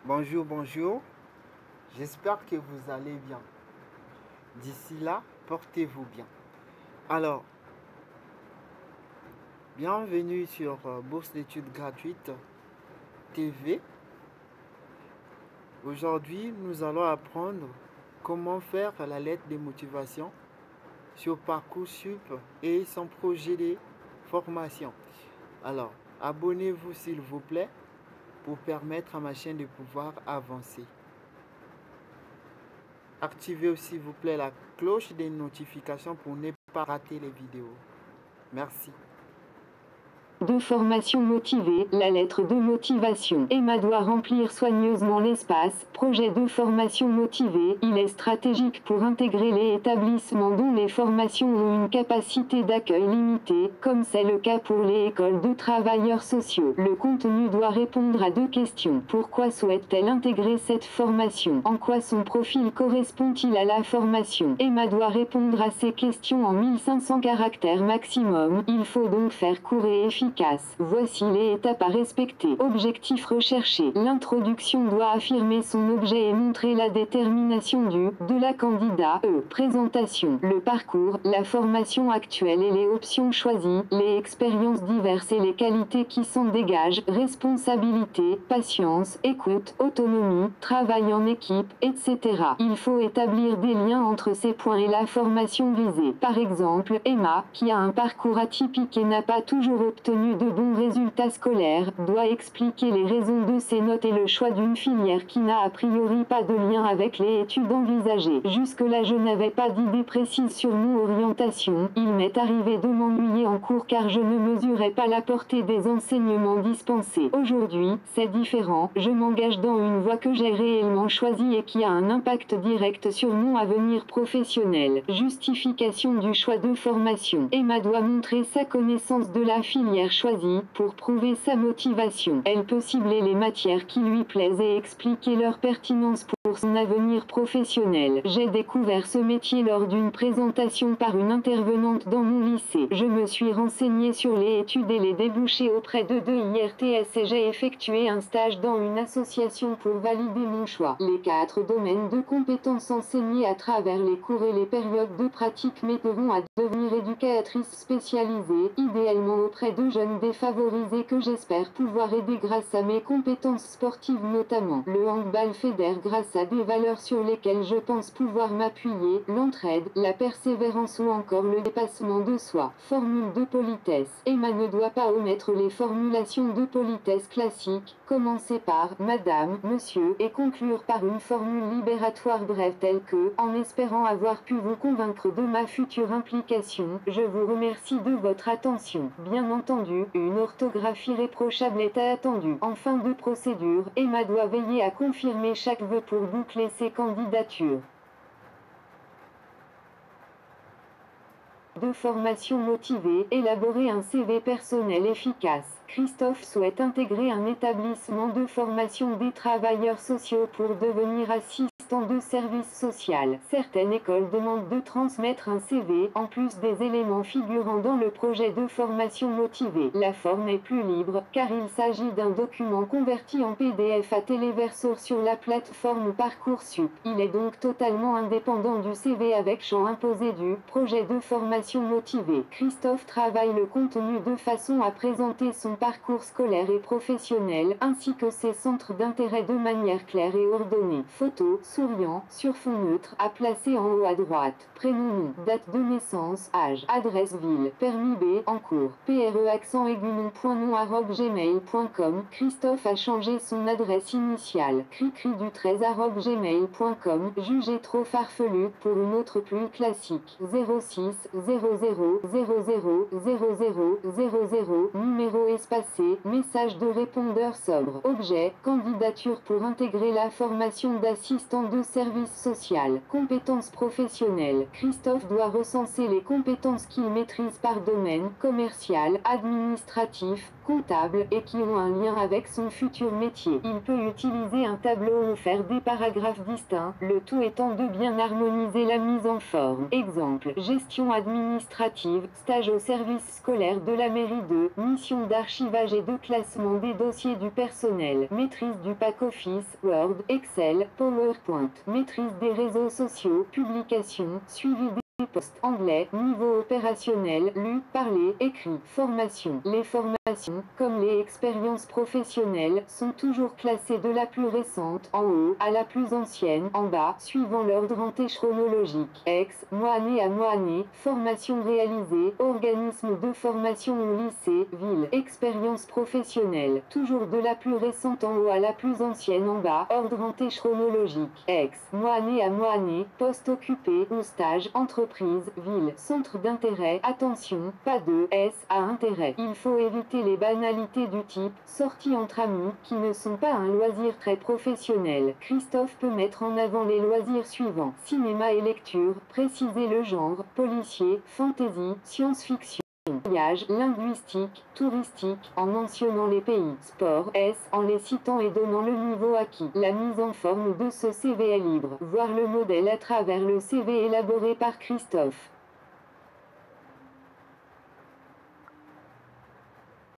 Bonjour, bonjour. J'espère que vous allez bien. D'ici là, portez-vous bien. Alors, bienvenue sur Bourse d'études gratuites TV. Aujourd'hui, nous allons apprendre comment faire la lettre de motivation sur Parcoursup et son projet de formation. Alors, abonnez-vous s'il vous plaît pour permettre à ma chaîne de pouvoir avancer. Activez s'il vous plaît la cloche des notifications pour ne pas rater les vidéos. Merci. De formation motivée, la lettre de motivation. Emma doit remplir soigneusement l'espace. Projet de formation motivée, il est stratégique pour intégrer les établissements dont les formations ont une capacité d'accueil limitée, comme c'est le cas pour les écoles de travailleurs sociaux. Le contenu doit répondre à 2 questions. Pourquoi souhaite-t-elle intégrer cette formation? En quoi son profil correspond-il à la formation? Emma doit répondre à ces questions en 1500 caractères maximum. Il faut donc faire court et efficace. Voici les étapes à respecter. Objectif recherché. L'introduction doit affirmer son objet et montrer la détermination de la candidat. Présentation. Le parcours, la formation actuelle et les options choisies, les expériences diverses et les qualités qui s'en dégagent, responsabilité, patience, écoute, autonomie, travail en équipe, etc. Il faut établir des liens entre ces points et la formation visée. Par exemple, Emma, qui a un parcours atypique et n'a pas toujours obtenu de bons résultats scolaires, doit expliquer les raisons de ses notes et le choix d'une filière qui n'a a priori pas de lien avec les études envisagées. Jusque-là je n'avais pas d'idée précise sur mon orientation. Il m'est arrivé de m'ennuyer en cours car je ne mesurais pas la portée des enseignements dispensés. Aujourd'hui, c'est différent. Je m'engage dans une voie que j'ai réellement choisie et qui a un impact direct sur mon avenir professionnel. Justification du choix de formation. Emma doit montrer sa connaissance de la filière choisie. Pour prouver sa motivation, elle peut cibler les matières qui lui plaisent et expliquer leur pertinence pour son avenir professionnel. J'ai découvert ce métier lors d'une présentation par une intervenante dans mon lycée. Je me suis renseignée sur les études et les débouchés auprès de 2 IRTS et j'ai effectué un stage dans une association pour valider mon choix. Les 4 domaines de compétences enseignés à travers les cours et les périodes de pratique m'aideront à devenir éducatrice spécialisée, idéalement auprès de jeunes défavorisés que j'espère pouvoir aider grâce à mes compétences sportives notamment. Le handball fédère grâce à des valeurs sur lesquelles je pense pouvoir m'appuyer, l'entraide, la persévérance ou encore le dépassement de soi. Formule de politesse. Emma ne doit pas omettre les formulations de politesse classiques, commencer par Madame, Monsieur et conclure par une formule libératoire brève telle que, en espérant avoir pu vous convaincre de ma future implication, je vous remercie de votre attention. Bien entendu, une orthographie irréprochable est attendue. En fin de procédure, Emma doit veiller à confirmer chaque vœu pour boucler ses candidatures. De formation motivée, élaborer un CV personnel efficace. Christophe souhaite intégrer un établissement de formation des travailleurs sociaux pour devenir assistant de service social. Certaines écoles demandent de transmettre un CV, en plus des éléments figurant dans le projet de formation motivée. La forme est plus libre, car il s'agit d'un document converti en PDF à téléverso sur la plateforme Parcoursup. Il est donc totalement indépendant du CV avec champ imposé du projet de formation motivée. Christophe travaille le contenu de façon à présenter son parcours scolaire et professionnel, ainsi que ses centres d'intérêt de manière claire et ordonnée. Photo, souriant, sur fond neutre, à placer en haut à droite. Prénom, nom, date de naissance, âge, adresse ville, permis B, en cours, PRE accent aigu nom.nom@gmail.com. Christophe a changé son adresse initiale. Cricri du 13@gmail.com. Jugé trop farfelu pour une autre plus classique. 06 00 00 00 00 numéro espacé, message de répondeur sobre. Objet, candidature pour intégrer la formation d'assistant de service social. Compétences professionnelles. Christophe doit recenser les compétences qu'il maîtrise par domaine, commercial, administratif, comptable et qui ont un lien avec son futur métier. Il peut utiliser un tableau ou faire des paragraphes distincts, le tout étant de bien harmoniser la mise en forme. Exemple, gestion administrative, stage au service scolaire de la mairie 2, mission d'archivage et de classement des dossiers du personnel, maîtrise du pack Office, Word, Excel, PowerPoint, maîtrise des réseaux sociaux, publication, suivi des postes anglais, niveau opérationnel, lu, parler, écrit, formation. Les formations, comme les expériences professionnelles, sont toujours classées de la plus récente en haut à la plus ancienne en bas, suivant l'ordre chronologique. Ex, mois-année à mois-année, formation réalisée, organisme de formation ou lycée, ville, expérience professionnelle, toujours de la plus récente en haut à la plus ancienne en bas, ordre chronologique. Ex, mois-année à mois-année, poste occupé ou stage, entreprise, ville, centre d'intérêt. Attention, pas de S à intérêt. Il faut éviter les banalités du type sortie entre amis qui ne sont pas un loisir très professionnel. Christophe peut mettre en avant les loisirs suivants: cinéma et lecture, préciser le genre, policier, fantasy, science-fiction, voyage, linguistique, touristique, en mentionnant les pays, sport, S, en les citant et donnant le niveau acquis. La mise en forme de ce CV est libre. Voir le modèle à travers le CV élaboré par Christophe.